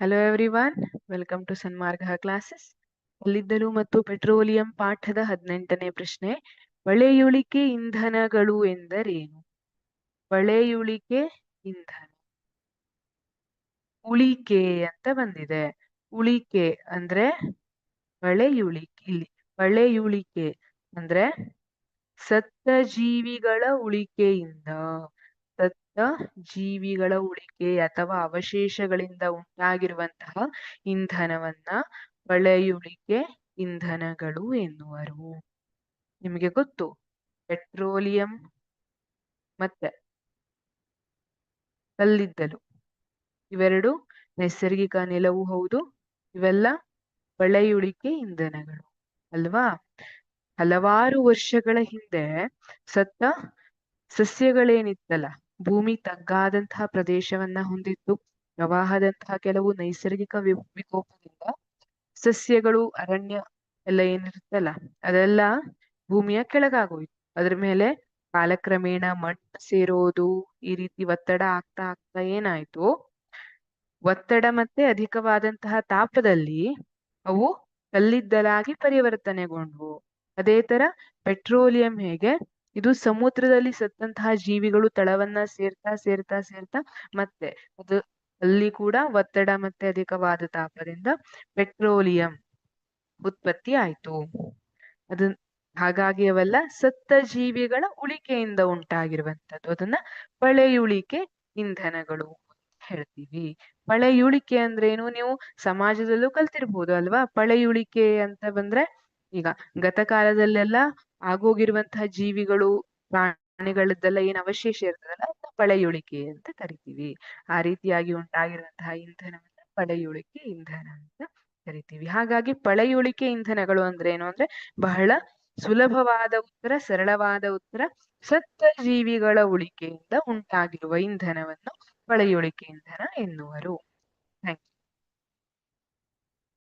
Hello everyone, welcome to Sanmarga classes. ಕಲ್ಲಿದ್ದಲು ಮತ್ತು petroleum ಪಾಠದ 18ನೇ ಪ್ರಶ್ನೆ. ಪಳೆಯುಳಿಕೆ ಇಂಧನಗಳು ಎಂದರೇನು? ಪಳೆಯುಳಿಕೆ ಇಂಧನ. ಉಳಿಕೆ ಅಂತ ಬಂದಿದೆ. ಉಳಿಕೆ ಅಂದ್ರೆ ಪಳೆಯುಳಿಕೆ ಅಂದ್ರೆ ಸತ್ತ ಜೀವಿಗಳ ಉಳಿಕೆಯಿಂದ, ಸತ್ತ ಜೀವಿಗಳ ಉಳಿಕೆ ಅಥವಾ ಅವಶೇಷಗಳಿಂದ ಉಂಟಾಗಿರುವಂತಹ ಇಂಧನವನ್ನ ಪಳೆಯುಳಿಕೆ ಇಂಧನಗಳು ಎನ್ನುವರು. ನಿಮಗೆ ಗೊತ್ತು, ಪೆಟ್ರೋಲಿಯಂ ಮತ್ತೆ ಕಲ್ಲಿದ್ದಲು ಇವೆರಡು ನೈಸರ್ಗಿಕ ಅನಿಲವೂ ಹೌದು. ಇವೆಲ್ಲ ಪಳೆಯುಳಿಕೆ ಇಂಧನಗಳು ಅಲ್ವಾ? ಹಲವಾರು ವರ್ಷಗಳ ಹಿಂದೆ ಸತ್ತ ಸಸ್ಯಗಳೇನಿತ್ತಲ್ಲ, ಭೂಮಿ ತಗ್ಗಾದಂತಹ ಪ್ರದೇಶವನ್ನ ಹೊಂದಿತ್ತು. ಪ್ರವಾಹದಂತಹ ಕೆಲವು ನೈಸರ್ಗಿಕ ವಿಕೋಪದಿಂದ ಸಸ್ಯಗಳು, ಅರಣ್ಯ ಎಲ್ಲ ಏನಿರುತ್ತಲ್ಲ ಅದೆಲ್ಲ ಭೂಮಿಯ ಕೆಳಗಾಗೋಯ್ತು. ಅದ್ರ ಮೇಲೆ ಕಾಲಕ್ರಮೇಣ ಮಣ್ಣು ಸೇರೋದು, ಈ ರೀತಿ ಒತ್ತಡ ಆಗ್ತಾ ಆಗ್ತಾ ಏನಾಯ್ತು, ಒತ್ತಡ ಮತ್ತೆ ಅಧಿಕವಾದಂತಹ ತಾಪದಲ್ಲಿ ಅವು ಕಲ್ಲಿದ್ದಲಾಗಿ ಪರಿವರ್ತನೆಗೊಂಡ್ವು. ಅದೇ ತರ ಪೆಟ್ರೋಲಿಯಂ ಹೇಗೆ, ಇದು ಸಮುದ್ರದಲ್ಲಿ ಸತ್ತಂತಹ ಜೀವಿಗಳು ತಳವನ್ನ ಸೇರ್ತಾ ಸೇರ್ತಾ ಸೇರ್ತಾ ಮತ್ತೆ ಅದು ಅಲ್ಲಿ ಕೂಡ ಒತ್ತಡ ಮತ್ತೆ ಅಧಿಕವಾದ ತಾಪದಿಂದ ಪೆಟ್ರೋಲಿಯಂ ಉತ್ಪತ್ತಿ ಆಯ್ತು. ಅದು ಹಾಗಾಗಿ ಅವೆಲ್ಲ ಸತ್ತ ಜೀವಿಗಳ ಉಳಿಕೆಯಿಂದ ಉಂಟಾಗಿರುವಂತದ್ದು. ಅದನ್ನ ಪಳೆಯುಳಿಕೆ ಇಂಧನಗಳು ಹೇಳ್ತೀವಿ. ಪಳೆಯುಳಿಕೆ ಅಂದ್ರೇನು, ನೀವು ಸಮಾಜದಲ್ಲೂ ಕಲ್ತಿರ್ಬೋದು ಅಲ್ವಾ? ಪಳೆಯುಳಿಕೆ ಅಂತ ಬಂದ್ರೆ, ಈಗ ಗತಕಾಲದಲ್ಲೆಲ್ಲ ಆಗೋಗಿರುವಂತಹ ಜೀವಿಗಳು, ಪ್ರಾಣಿಗಳದ್ದೆಲ್ಲ ಏನ್ ಅವಶೇಷ ಇರ್ತದಲ್ಲ ಅದನ್ನ ಪಳೆಯುಳಿಕೆ ಅಂತ ಕರಿತೀವಿ. ಆ ರೀತಿಯಾಗಿ ಉಂಟಾಗಿರುವಂತಹ ಇಂಧನವನ್ನ ಪಳೆಯುಳಿಕೆ ಇಂಧನ ಅಂತ ಕರಿತೀವಿ. ಹಾಗಾಗಿ ಪಳೆಯುಳಿಕೆ ಇಂಧನಗಳು ಅಂದ್ರೆ ಏನು ಅಂದ್ರೆ, ಬಹಳ ಸುಲಭವಾದ ಉತ್ತರ, ಸರಳವಾದ ಉತ್ತರ. ಸತ್ತ ಜೀವಿಗಳ ಉಳಿಕೆಯಿಂದ ಉಂಟಾಗಿರುವ ಇಂಧನವನ್ನು ಪಳೆಯುಳಿಕೆ ಇಂಧನ ಎನ್ನುವರು.